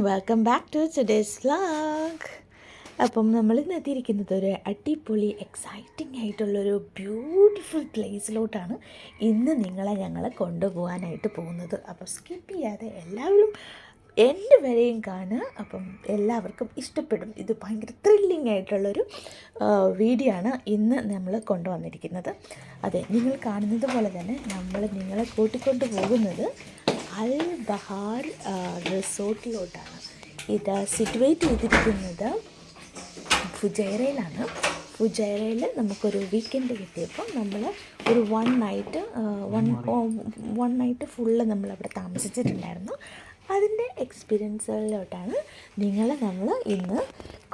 Welcome back to today's vlog. അപ്പം നമ്മൾ ഇന്ന് എത്തിയിരിക്കുന്നത് ഒരു അടിപൊളി എക്സൈറ്റിംഗ് ആയിട്ടുള്ളൊരു ബ്യൂട്ടിഫുൾ പ്ലേസിലോട്ടാണ് ഇന്ന് ഞങ്ങൾ കൊണ്ടുപോകാനായിട്ട് പോകുന്നത്. അപ്പോൾ സ്കിപ്പ് ചെയ്യാതെ എല്ലാവരും എൻ്റെ വരെയും കാണുക. അപ്പം എല്ലാവർക്കും ഇഷ്ടപ്പെടും. ഇത് ഭയങ്കര ത്രില്ലിംഗ് ആയിട്ടുള്ളൊരു വീഡിയോ ആണ് ഇന്ന് നമ്മൾ കൊണ്ടുവന്നിരിക്കുന്നത്. അതെ, നിങ്ങൾ കാണുന്നത് പോലെ തന്നെ നമ്മൾ നിങ്ങളെ കൂട്ടിക്കൊണ്ട് പോകുന്നത് അൽ ബഹാർ റിസോർട്ടിലോട്ടാണ്. ഇത് സിറ്റുവേറ്റ് ചെയ്തിരിക്കുന്നത് ഫുജൈറയിലാണ്. ഫുജൈറയിൽ നമുക്കൊരു വീക്കെൻഡ് കിട്ടിയപ്പോൾ നമ്മൾ ഒരു വൺ നൈറ്റ് ഫുള്ള് നമ്മളവിടെ താമസിച്ചിട്ടുണ്ടായിരുന്നു. അതിൻ്റെ എക്സ്പീരിയൻസുകളിലോട്ടാണ് നമ്മൾ ഇന്ന്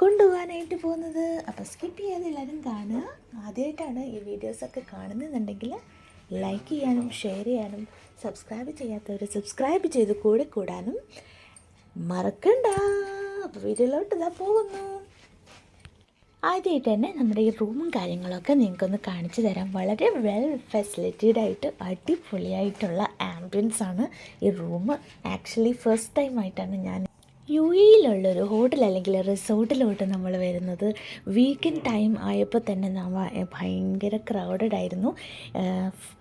കൊണ്ടുപോകാനായിട്ട് പോകുന്നത്. അപ്പോൾ സ്കിപ്പ് ചെയ്യാതെ എല്ലാവരും കാണുക. ആദ്യമായിട്ടാണ് ഈ വീഡിയോസൊക്കെ കാണുന്നതെന്നുണ്ടെങ്കിൽ ലൈക്ക് ചെയ്യാനും ഷെയർ ചെയ്യാനും സബ്സ്ക്രൈബ് ചെയ്യാത്തവർ സബ്സ്ക്രൈബ് ചെയ്ത് കൂടാനും മറക്കണ്ട. അപ്പോൾ വീഡിയോയിലോട്ട് ഇതാ പോകുന്നു. ആദ്യമായിട്ട് തന്നെ നമ്മുടെ ഈ റൂമും കാര്യങ്ങളൊക്കെ നിങ്ങൾക്കൊന്ന് കാണിച്ചു തരാം. വളരെ വെൽ ഫെസിലിറ്റീഡ് ആയിട്ട് അടിപൊളിയായിട്ടുള്ള ആംബിയൻസ് ആണ് ഈ റൂം. ആക്ച്വലി ഫസ്റ്റ് ടൈമായിട്ടാണ് ഞാൻ UAE-യിലുള്ളൊരു ഹോട്ടൽ അല്ലെങ്കിൽ റിസോർട്ടിലോട്ട് നമ്മൾ വരുന്നത്. വീക്കെൻഡ് ടൈം ആയപ്പോൾ തന്നെ ഭയങ്കര ക്രൗഡഡ് ആയിരുന്നു.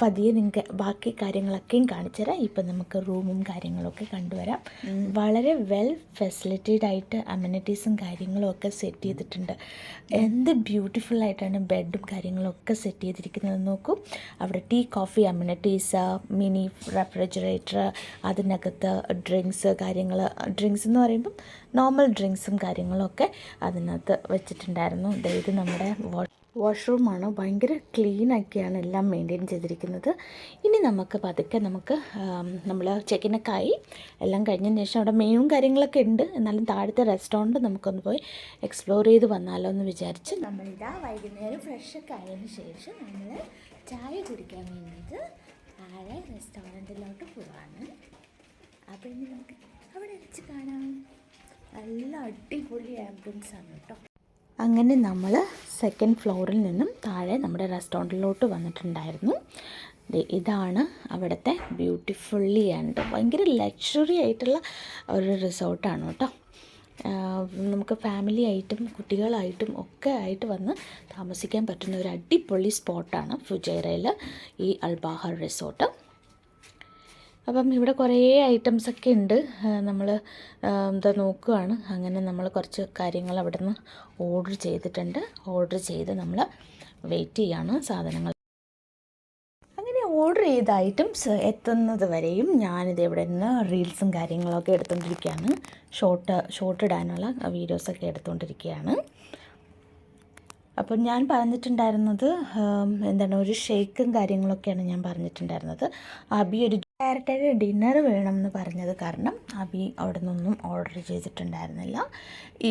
പതിയെ നിങ്ങൾക്ക് ബാക്കി കാര്യങ്ങളൊക്കെയും കാണിച്ചു തരാം. ഇപ്പം നമുക്ക് റൂമും കാര്യങ്ങളൊക്കെ കണ്ടുവരാം. വളരെ വെൽ ഫെസിലിറ്റീഡ് ആയിട്ട് അമ്യൂണിറ്റീസും കാര്യങ്ങളും ഒക്കെ സെറ്റ് ചെയ്തിട്ടുണ്ട്. എന്ത് ബ്യൂട്ടിഫുൾ ആയിട്ടാണ് ബെഡും കാര്യങ്ങളും ഒക്കെ സെറ്റ് ചെയ്തിരിക്കുന്നത് നോക്കൂ. അവിടെ tea coffee amenities, mini refrigerator, അതിനകത്ത് ഡ്രിങ്ക്സ് എന്ന് പറയുമ്പോൾ നോർമൽ ഡ്രിങ്ക്സും കാര്യങ്ങളൊക്കെ അതിനകത്ത് വെച്ചിട്ടുണ്ടായിരുന്നു. ഇത് നമ്മുടെ വാഷ്റൂമാണ്. ഭയങ്കര ക്ലീനൊക്കെയാണ് എല്ലാം മെയിൻറ്റെയിൻ ചെയ്തിരിക്കുന്നത്. ഇനി പതുക്കെ നമ്മൾ ചെക്കിനൊക്കെ ആയി എല്ലാം കഴിഞ്ഞതിന് ശേഷം അവിടെ മെനുവും കാര്യങ്ങളൊക്കെ ഉണ്ട്. എന്നാലും താഴത്തെ റെസ്റ്റോറൻറ്റ് നമുക്കൊന്ന് പോയി എക്സ്പ്ലോർ ചെയ്ത് വന്നാലോ എന്ന് വിചാരിച്ച് നമ്മളിതാ വൈകുന്നേരം ഫ്രഷൊക്കെ ആയതിന് ശേഷം നമ്മൾ ചായ കുടിക്കാൻ വേണ്ടിയിട്ട് താഴെ റെസ്റ്റോറൻറ്റിലോട്ട് പോവാണ്. അപ്പോൾ ഇനി നമുക്ക് അവിടെ വെച്ച് കാണാം. നല്ല അടിപൊളി ആംബിയൻസ് ആണ് കേട്ടോ. അങ്ങനെ നമ്മൾ സെക്കൻഡ് ഫ്ലോറിൽ നിന്നും താഴെ നമ്മുടെ റെസ്റ്റോറൻറ്റിലോട്ട് വന്നിട്ടുണ്ടായിരുന്നു. ഇതാണ് അവിടുത്തെ ബ്യൂട്ടിഫുള്ളി ആൻഡ് ഭയങ്കര ലക്ഷറി ആയിട്ടുള്ള ഒരു റിസോർട്ടാണ് കേട്ടോ. നമുക്ക് ഫാമിലി ആയിട്ടും കുട്ടികളായിട്ടും ഒക്കെ ആയിട്ട് വന്ന് താമസിക്കാൻ പറ്റുന്ന ഒരു അടിപൊളി സ്പോട്ടാണ് ഫുജൈറയിൽ ഈ അൽ ബഹാർ റിസോർട്ട്. അപ്പം ഇവിടെ കുറേ ഐറ്റംസൊക്കെ ഉണ്ട്. നമ്മൾ നോക്കുകയാണ്. അങ്ങനെ നമ്മൾ കുറച്ച് കാര്യങ്ങൾ അവിടെ നിന്ന് ഓർഡർ ചെയ്തിട്ടുണ്ട്. ഓർഡർ ചെയ്ത് നമ്മൾ വെയിറ്റ് ചെയ്യാണ് സാധനങ്ങൾ. അങ്ങനെ ഓർഡർ ചെയ്ത ഐറ്റംസ് എത്തുന്നത് വരെയും ഞാനിത് ഇവിടെ നിന്ന് റീൽസും കാര്യങ്ങളൊക്കെ എടുത്തുകൊണ്ടിരിക്കുകയാണ്. ഷോർട്ട് ഇടാനുള്ള വീഡിയോസൊക്കെ എടുത്തുകൊണ്ടിരിക്കുകയാണ്. അപ്പം ഞാൻ പറഞ്ഞിട്ടുണ്ടായിരുന്നത് ഒരു ഷേക്കും കാര്യങ്ങളൊക്കെയാണ് ഞാൻ പറഞ്ഞിട്ടുണ്ടായിരുന്നത്. അബി ഒരു ഡയറക്റ്റായിട്ട് ഡിന്നർ വേണമെന്ന് പറഞ്ഞത് കാരണം അബി അവിടെ നിന്നൊന്നും ഓർഡർ ചെയ്തിട്ടുണ്ടായിരുന്നില്ല.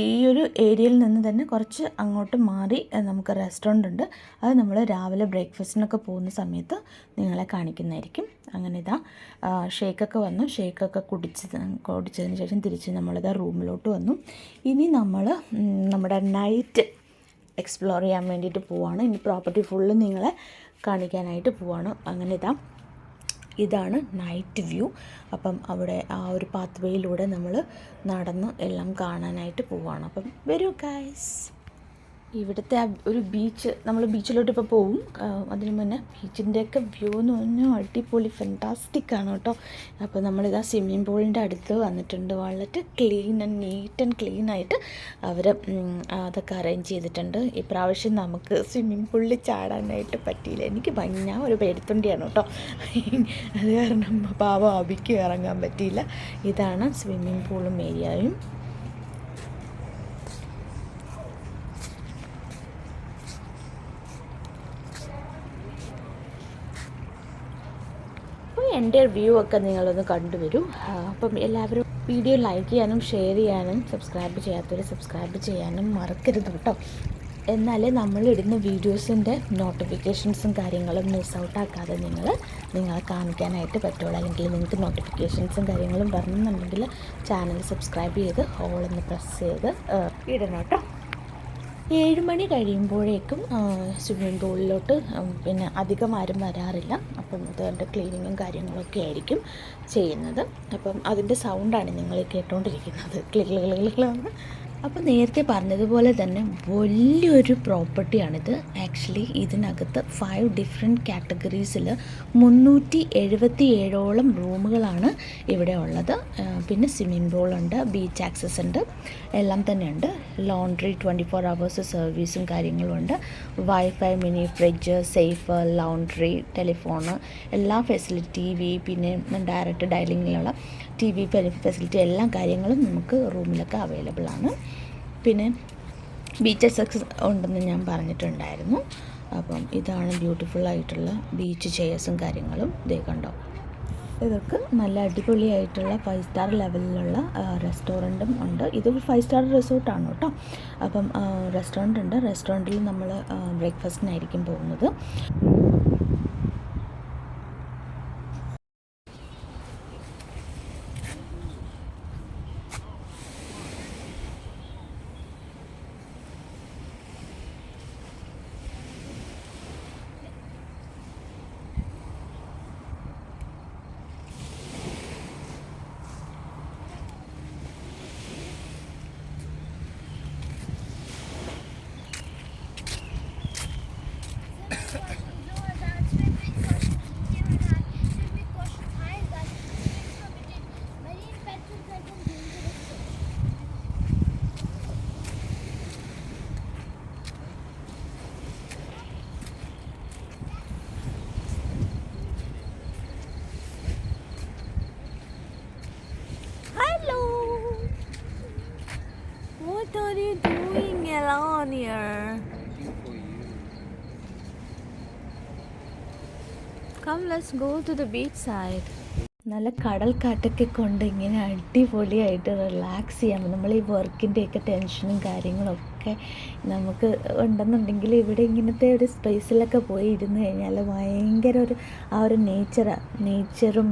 ഈ ഒരു ഏരിയയിൽ നിന്ന് തന്നെ കുറച്ച് അങ്ങോട്ട് മാറി നമുക്ക് റെസ്റ്റോറൻ്റ് ഉണ്ട്. അത് നമ്മൾ രാവിലെ ബ്രേക്ക്ഫാസ്റ്റിനൊക്കെ പോകുന്ന സമയത്ത് നിങ്ങളെ കാണിക്കുന്നതായിരിക്കും. അങ്ങനെ ഷേക്കൊക്കെ വന്നു. ഷേക്കൊക്കെ കുടിച്ചതിന് ശേഷം തിരിച്ച് റൂമിലോട്ട് വന്നു. ഇനി നമ്മുടെ നൈറ്റ് എക്സ്പ്ലോർ ചെയ്യാൻ വേണ്ടിയിട്ട് പോവാണ്. ഇനി പ്രോപ്പർട്ടി ഫുള്ള് നിങ്ങളെ കാണിക്കാനായിട്ട് പോവാണ്. അങ്ങനെ ഇതാണ് നൈറ്റ് വ്യൂ. അപ്പം അവിടെ ആ ഒരു പാത്ത് വേയിലൂടെ നമ്മൾ നടന്ന് എല്ലാം കാണാനായിട്ട് പോവാണ്. അപ്പം വരൂ ഗൈസ്. ഇവിടുത്തെ ഒരു ബീച്ച്, നമ്മൾ ബീച്ചിലോട്ട് ഇപ്പോൾ പോവും. അതിന് മുന്നേ ബീച്ചിൻ്റെയൊക്കെ വ്യൂ എന്ന് പറഞ്ഞാൽ അടിപൊളി ഫെൻറ്റാസ്റ്റിക്കാണ് കേട്ടോ. അപ്പോൾ നമ്മളിതാ സ്വിമ്മിംഗ് പൂളിൻ്റെ അടുത്ത് വന്നിട്ടുണ്ട്. വളരെ നീറ്റ് ആൻഡ് ക്ലീൻ ആയിട്ട് അവർ അതൊക്കെ അറേഞ്ച് ചെയ്തിട്ടുണ്ട്. ഇപ്രാവശ്യം നമുക്ക് സ്വിമ്മിംഗ് പൂളിൽ ചാടാനായിട്ട് പറ്റിയില്ല. ഞാൻ ഒരു പേടിത്തൊണ്ടിയാണ് കേട്ടോ. അത് കാരണം പാവം അബിക്ക് ഇറങ്ങാൻ പറ്റിയില്ല. ഇതാണ് സ്വിമ്മിംഗ് പൂളും ഏരിയയും. എൻ്റെ വ്യൂ ഒക്കെ നിങ്ങളൊന്ന് കണ്ടുവരൂ. അപ്പം എല്ലാവരും വീഡിയോ ലൈക്ക് ചെയ്യാനും ഷെയർ ചെയ്യാനും സബ്സ്ക്രൈബ് ചെയ്യാത്തവർ സബ്സ്ക്രൈബ് ചെയ്യാനും മറക്കരുത് കേട്ടോ. എന്നാലേ നമ്മളിടുന്ന വീഡിയോസിൻ്റെ നോട്ടിഫിക്കേഷൻസും കാര്യങ്ങളും മിസ് ഔട്ടാക്കാതെ നിങ്ങളെ കാണിക്കാനായിട്ട് പറ്റുള്ളൂ. അല്ലെങ്കിൽ നിങ്ങൾക്ക് നോട്ടിഫിക്കേഷൻസും കാര്യങ്ങളും വരണമെന്നുണ്ടെങ്കിൽ ചാനൽ സബ്സ്ക്രൈബ് ചെയ്ത് ഓളൊന്ന് പ്രസ് ചെയ്ത് ഇടണം കേട്ടോ. 7 മണി കഴിയുമ്പോഴേക്കും സ്വിമ്മിംഗ് പൂളിലോട്ട് പിന്നെ അധികം ആരും വരാറില്ല. അപ്പം അതുകൊണ്ട് ക്ലീനിങ്ങും കാര്യങ്ങളൊക്കെ ആയിരിക്കും ചെയ്യുന്നത്. അപ്പം അതിൻ്റെ സൗണ്ടാണ് നിങ്ങൾ കേട്ടുകൊണ്ടിരിക്കുന്നത്, ക്ലിക്കളാണ്. അപ്പോൾ നേരത്തെ പറഞ്ഞതുപോലെ തന്നെ വലിയൊരു പ്രോപ്പർട്ടിയാണിത്. ആക്ച്വലി ഇതിനകത്ത് 5 ഡിഫറെൻറ്റ് കാറ്റഗറീസിൽ 377ഓളം റൂമുകളാണ് ഇവിടെ ഉള്ളത്. പിന്നെ സ്വിമ്മിംഗ് പൂളുണ്ട്, ബീച്ച് ആക്സസ് ഉണ്ട്, എല്ലാം തന്നെ ഉണ്ട്. ലോണ്ട്രി 24 hours സർവീസും കാര്യങ്ങളും ഉണ്ട്. Wifi, mini fridge, safe, laundry, telephone, എല്ലാ ഫെസിലിറ്റി, TV, പിന്നെ ഡയറക്റ്റ് ഡൈനിങ്ങിലുള്ള TV ഫെസിലിറ്റി, എല്ലാ കാര്യങ്ങളും നമുക്ക് റൂമിലൊക്കെ അവൈലബിൾ ആണ്. പിന്നെ ബീച്ച് ആക്സസ് ഉണ്ടെന്ന് ഞാൻ പറഞ്ഞിട്ടുണ്ടായിരുന്നു. അപ്പം ഇതാണ് ബ്യൂട്ടിഫുൾ ആയിട്ടുള്ള ബീച്ച് ചെയർസും കാര്യങ്ങളും. ഇതേ കണ്ടോ, ഇതൊക്കെ നല്ല അടിപൊളിയായിട്ടുള്ള 5 സ്റ്റാർ ലെവലിലുള്ള റെസ്റ്റോറൻറ്റും ഉണ്ട്. ഇതൊരു 5 സ്റ്റാർ റിസോർട്ടാണ് കേട്ടോ. അപ്പം റെസ്റ്റോറൻ്റ് ഉണ്ട്. റെസ്റ്റോറൻറ്റിൽ നമ്മൾ ബ്രേക്ക്ഫാസ്റ്റിനായിരിക്കും പോകുന്നത്. What are you doing alone here? Come, let's go to the beach side. നല്ല കടൽ കാറ്റൊക്കെ കൊണ്ട് ഇങ്ങനെ അടിപൊളിയായിട്ട് റിലാക്സ് ചെയ്യാൻ നമ്മൾ ഈ വർക്കിൻ്റെയൊക്കെ ടെൻഷനും കാര്യങ്ങളൊക്കെ നമുക്ക് ഉണ്ടെന്നുണ്ടെങ്കിൽ ഇവിടെ ഇങ്ങനത്തെ ഒരു സ്പേസിലൊക്കെ പോയി ഇരുന്ന് കഴിഞ്ഞാൽ ഭയങ്കര ഒരു നേച്ചറും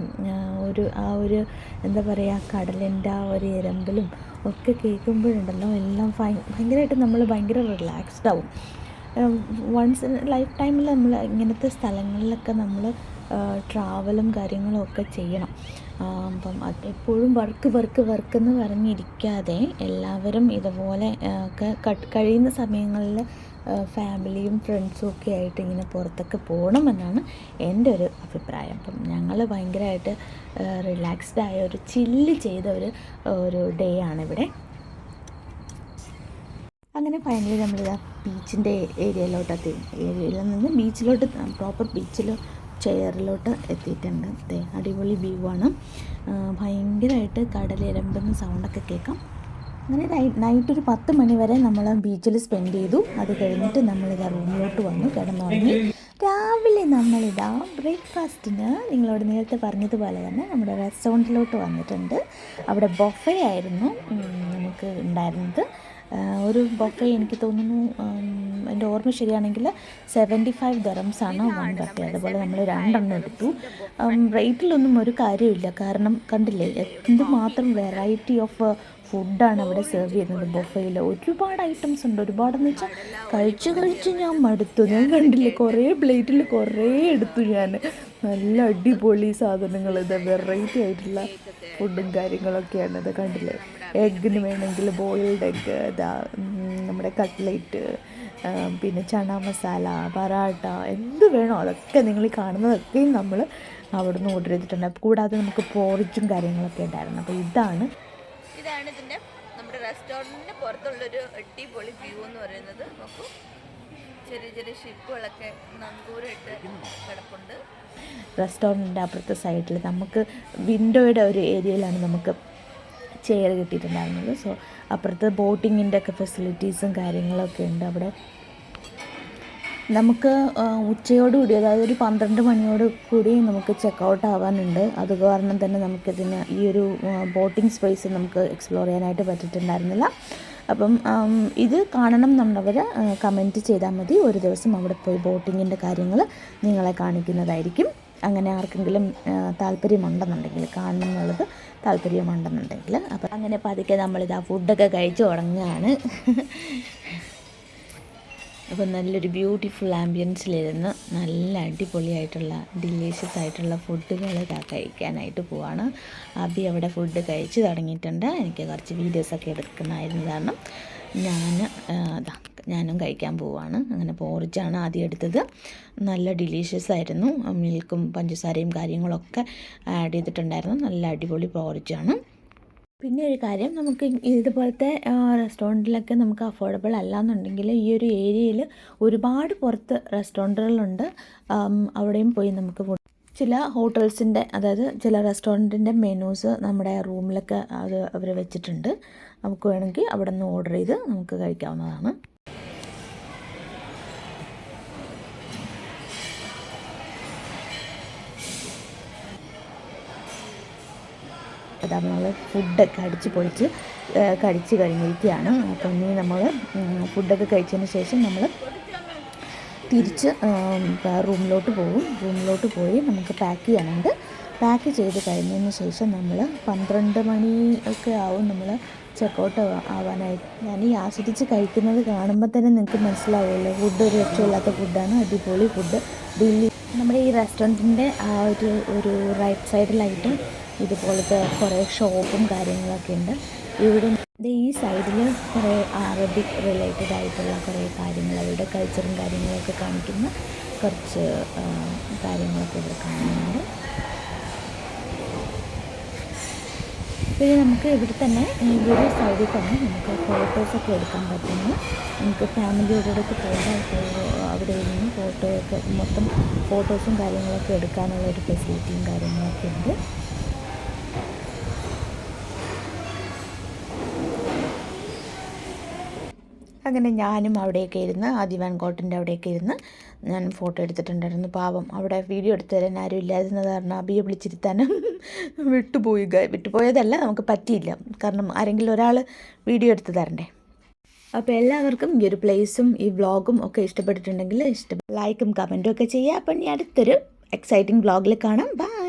ഒരു എന്താ പറയുക, കടലിൻ്റെ ആ ഒരു ഇരമ്പലും ഒക്കെ കേൾക്കുമ്പോഴുണ്ടല്ലോ എല്ലാം ഭയങ്കരമായിട്ട് നമ്മൾ ഭയങ്കര റിലാക്സ്ഡ് ആവും. വൺസ് ലൈഫ് ടൈമിൽ നമ്മൾ ഇങ്ങനത്തെ സ്ഥലങ്ങളിലൊക്കെ നമ്മൾ ട്രാവലും കാര്യങ്ങളും ഒക്കെ ചെയ്യണം. അപ്പം എപ്പോഴും വർക്ക് എന്ന് പറഞ്ഞിരിക്കാതെ എല്ലാവരും ഇതുപോലെ ഒക്കെ കഴിയുന്ന സമയങ്ങളിൽ ഫാമിലിയും ഫ്രണ്ട്സും ഒക്കെ ആയിട്ട് ഇങ്ങനെ പുറത്തൊക്കെ പോകണമെന്നാണ് എൻ്റെ ഒരു അഭിപ്രായം. അപ്പം ഞങ്ങൾ ഭയങ്കരമായിട്ട് റിലാക്സ്ഡ് ആയ ഒരു ചില്ല് ചെയ്ത ഒരു ഡേ ആണിവിടെ. അങ്ങനെ ഫൈനലി നമ്മളിതാ ബീച്ചിൻ്റെ ഏരിയയിൽ നിന്ന് ബീച്ചിലോട്ട് പ്രോപ്പർ ബീച്ചിൽ ചെയറിലോട്ട് എത്തിയിട്ടുണ്ട്. അടിപൊളി വ്യൂ ആണ്. ഭയങ്കരമായിട്ട് കടലിരമ്പുന്ന സൗണ്ടൊക്കെ കേൾക്കാം. അങ്ങനെ നൈറ്റ് ഒരു 10 മണി വരെ നമ്മൾ ബീച്ചിൽ സ്പെൻഡ് ചെയ്തു. അത് കഴിഞ്ഞിട്ട് നമ്മളിതാ റൂമിലോട്ട് വന്നു, കിടന്നുറങ്ങി. രാവിലെ നമ്മളിതാ ബ്രേക്ക്ഫാസ്റ്റിന് നിങ്ങളോട് നേരത്തെ പറഞ്ഞതുപോലെ തന്നെ നമ്മുടെ റെസ്റ്റോറൻറ്റിലോട്ട് വന്നിട്ടുണ്ട്. അവിടെ ബൊഫേ ആയിരുന്നു നമുക്ക് ഉണ്ടായിരുന്നത്. ഒരു ബൊഫേ എനിക്ക് തോന്നുന്നു, എൻ്റെ ഓർമ്മ ശരിയാണെങ്കിൽ 75 dirhams ആണ് 1 ബൊഫേ. അതുപോലെ നമ്മൾ 2 എണ്ണം എടുത്തു. റേറ്റിലൊന്നും ഒരു കാര്യമില്ല, കാരണം കണ്ടില്ലേ എന്തുമാത്രം വെറൈറ്റി ഓഫ് ഫുഡാണ് അവിടെ സെർവ് ചെയ്യുന്നത് ബൊഫയിൽ. ഒരുപാട് ഐറ്റംസ് ഉണ്ട്. ഒരുപാടെന്ന് വെച്ചാൽ കഴിച്ച് ഞാൻ മടുത്തു. ഞാൻ കണ്ടില്ലേ കുറേ പ്ലേറ്റിൽ കുറേ എടുത്തു ഞാൻ. നല്ല അടിപൊളി സാധനങ്ങൾ, ഇത് വെറൈറ്റി ആയിട്ടുള്ള ഫുഡും കാര്യങ്ങളൊക്കെയാണ്. ഇത് കണ്ടില്ലേ, എഗ്ഗിന് വേണമെങ്കിൽ ബോയിൽഡ് എഗ്ഗ്, നമ്മുടെ കട്ട്ലേറ്റ്, പിന്നെ ചണ മസാല, പറാട്ട, എന്ത് വേണോ അതൊക്കെ നിങ്ങൾ ഈ കാണുന്നതൊക്കെയും നമ്മൾ അവിടുന്ന് ഓർഡർ ചെയ്തിട്ടുണ്ട്. കൂടാതെ നമുക്ക് പോറിച്ചും കാര്യങ്ങളൊക്കെ ഉണ്ടായിരുന്നു. അപ്പോൾ ഇതാണ് ഇതിൻ്റെ നമ്മുടെ റെസ്റ്റോറൻറ്റിൻ്റെ പുറത്തുള്ളൊരു അടിപൊളി വ്യൂ എന്ന് പറയുന്നത്. നോക്കൂ, ചെറിയ ഷിപ്പുകളൊക്കെ നങ്കൂരിട്ട് കിടപ്പുണ്ട്. റെസ്റ്റോറൻറ്റിൻ്റെ അപ്പുറത്തെ സൈഡിൽ നമുക്ക് വിൻഡോയുടെ ഒരു ഏരിയയിലാണ് നമുക്ക് ചെയർ കിട്ടിയിട്ടുണ്ടായിരുന്നത്. സോ അപ്പുറത്ത് ബോട്ടിങ്ങിൻ്റെ ഒക്കെ ഫെസിലിറ്റീസും കാര്യങ്ങളൊക്കെ ഉണ്ട്. അവിടെ നമുക്ക് ഉച്ചയോടുകൂടി, അതായത് ഒരു 12 മണിയോട് കൂടി നമുക്ക് ചെക്കൗട്ട് ആവാനുണ്ട്. അത് കാരണം തന്നെ നമുക്കിതിന് ഈ ഒരു ബോട്ടിംഗ് സ്പേസ് നമുക്ക് എക്സ്പ്ലോർ ചെയ്യാനായിട്ട് പറ്റിയിട്ടുണ്ടായിരുന്നില്ല. അപ്പം ഇത് കാണണം എന്നുള്ളവർ കമൻറ്റ് ചെയ്താൽ മതി. ഒരു ദിവസം അവിടെ പോയി ബോട്ടിങ്ങിൻ്റെ കാര്യങ്ങൾ നിങ്ങളെ കാണിക്കുന്നതായിരിക്കും. അങ്ങനെ ആർക്കെങ്കിലും താല്പര്യമുണ്ടെന്നുണ്ടെങ്കിൽ, കാണണം എന്നുള്ളത് താല്പര്യമുണ്ടെന്നുണ്ടെങ്കിൽ. അപ്പം അങ്ങനെ പതുക്കെ നമ്മളിതാ ഫുഡൊക്കെ കഴിച്ച് തുടങ്ങുകയാണ്. അപ്പോൾ നല്ലൊരു ബ്യൂട്ടിഫുൾ ആംബിയൻസിലിരുന്ന് നല്ല അടിപൊളിയായിട്ടുള്ള ഡിലീഷ്യസ് ആയിട്ടുള്ള ഫുഡുകൾ കഴിക്കാനായിട്ട് പോവാണ്. അബി അവിടെ ഫുഡ് കഴിച്ച് തുടങ്ങിയിട്ടുണ്ട്. എനിക്ക് കുറച്ച് വീഡിയോസൊക്കെ എടുക്കുന്നതായിരുന്നു കാരണം ഞാനും കഴിക്കാൻ പോവാണ്. അങ്ങനെ പോറിച്ചാണ് ആദ്യം എടുത്തത്. നല്ല ഡിലീഷ്യസ് ആയിരുന്നു. മിൽക്കും പഞ്ചസാരയും കാര്യങ്ങളൊക്കെ ആഡ് ചെയ്തിട്ടുണ്ടായിരുന്നു. നല്ല അടിപൊളി പോറിച്ചാണ്. പിന്നെ ഒരു കാര്യം, നമുക്ക് ഇതുപോലത്തെ റെസ്റ്റോറൻറ്റിലൊക്കെ നമുക്ക് അഫോർഡബിൾ അല്ലാന്നുണ്ടെങ്കിൽ ഈ ഒരു ഏരിയയിൽ ഒരുപാട് പുറത്ത് റെസ്റ്റോറൻറ്റുകളുണ്ട്. അവിടെയും പോയി നമുക്ക് ചില ഹോട്ടൽസിൻ്റെ, അതായത് ചില റെസ്റ്റോറൻറ്റിൻ്റെ മെനൂസ് നമ്മുടെ റൂമിലൊക്കെ അവർ വെച്ചിട്ടുണ്ട്. നമുക്ക് വേണമെങ്കിൽ അവിടെ നിന്ന് ഓർഡർ ചെയ്ത് നമുക്ക് കഴിക്കാവുന്നതാണ്. അതാ നമ്മൾ ഫുഡൊക്കെ അടിച്ച് പൊളിച്ച് കഴിച്ച് കഴിഞ്ഞിരിക്കുകയാണ്. അപ്പം ഇനി നമ്മൾ ഫുഡൊക്കെ കഴിച്ചതിന് ശേഷം നമ്മൾ തിരിച്ച് റൂമിലോട്ട് പോകും. റൂമിലോട്ട് പോയി നമുക്ക് പാക്ക് ചെയ്യാനുണ്ട്. പാക്ക് ചെയ്ത് കഴിഞ്ഞതിന് ശേഷം നമ്മൾ 12 മണി ഒക്കെ ആവും നമ്മൾ ചെക്കൗട്ട് ആവാനായിട്ട്. ഞാൻ ഈ ആസ്വദിച്ച് കഴിക്കുന്നത് കാണുമ്പോൾ തന്നെ നിങ്ങൾക്ക് മനസ്സിലാവുമല്ലോ, ഫുഡ് ഒരു രക്ഷയില്ലാത്ത ഫുഡാണ്. അടിപൊളി ഫുഡ്. ഡെയിലി നമ്മുടെ ഈ റെസ്റ്റോറൻറ്റിൻ്റെ ആ ഒരു റൈറ്റ് സൈഡിലായിട്ട് ഇതുപോലത്തെ കുറേ ഷോപ്പും കാര്യങ്ങളൊക്കെ ഉണ്ട്. ഇവിടെ ഈ സൈഡിൽ കുറേ അറബിക് റിലേറ്റഡ് ആയിട്ടുള്ള കുറേ കാര്യങ്ങൾ, അവരുടെ കൾച്ചറും കാര്യങ്ങളൊക്കെ കാണിക്കുന്ന കുറച്ച് കാര്യങ്ങളൊക്കെ ഇവിടെ കാണുന്നുണ്ട്. പിന്നെ നമുക്ക് ഇവിടെ തന്നെ ഈ ഒരു സൈഡിൽ തന്നെ നമുക്ക് ഫോട്ടോസൊക്കെ എടുക്കാൻ പറ്റുന്നു. നമുക്ക് ഫാമിലിയോടൊക്കെ പോകുമ്പോൾ അവിടെ ഇരുന്ന് ഫോട്ടോയൊക്കെ മൊത്തം ഫോട്ടോസും കാര്യങ്ങളൊക്കെ എടുക്കാനുള്ള ഒരു ഫെസിലിറ്റിയും കാര്യങ്ങളൊക്കെ ഉണ്ട്. അങ്ങനെ ഞാനും അവിടെയൊക്കെ ഇരുന്ന് ദിവാൻ കോട്ടിൻ്റെ അവിടെയൊക്കെ ഇരുന്ന് ഞാൻ ഫോട്ടോ എടുത്തിട്ടുണ്ടായിരുന്നു. പാവം അവിടെ വീഡിയോ എടുത്തു തരാൻ ആരും ഇല്ലാതിരുന്നത് കാരണം അബിയെ വിളിച്ചിരുത്താനും വിട്ടുപോയതല്ല, നമുക്ക് പറ്റിയില്ല. കാരണം ആരെങ്കിലും ഒരാൾ വീഡിയോ എടുത്ത് തരണ്ടേ. അപ്പോൾ എല്ലാവർക്കും ഈ ഒരു പ്ലേസും ഈ വ്ളോഗും ഒക്കെ ഇഷ്ടപ്പെട്ടിട്ടുണ്ടെങ്കിൽ ലൈക്കും കമൻറ്റും ഒക്കെ ചെയ്യുക. അപ്പം ഇനി അടുത്തൊരു എക്സൈറ്റിംഗ് വ്ളോഗിൽ കാണാം. ബൈ.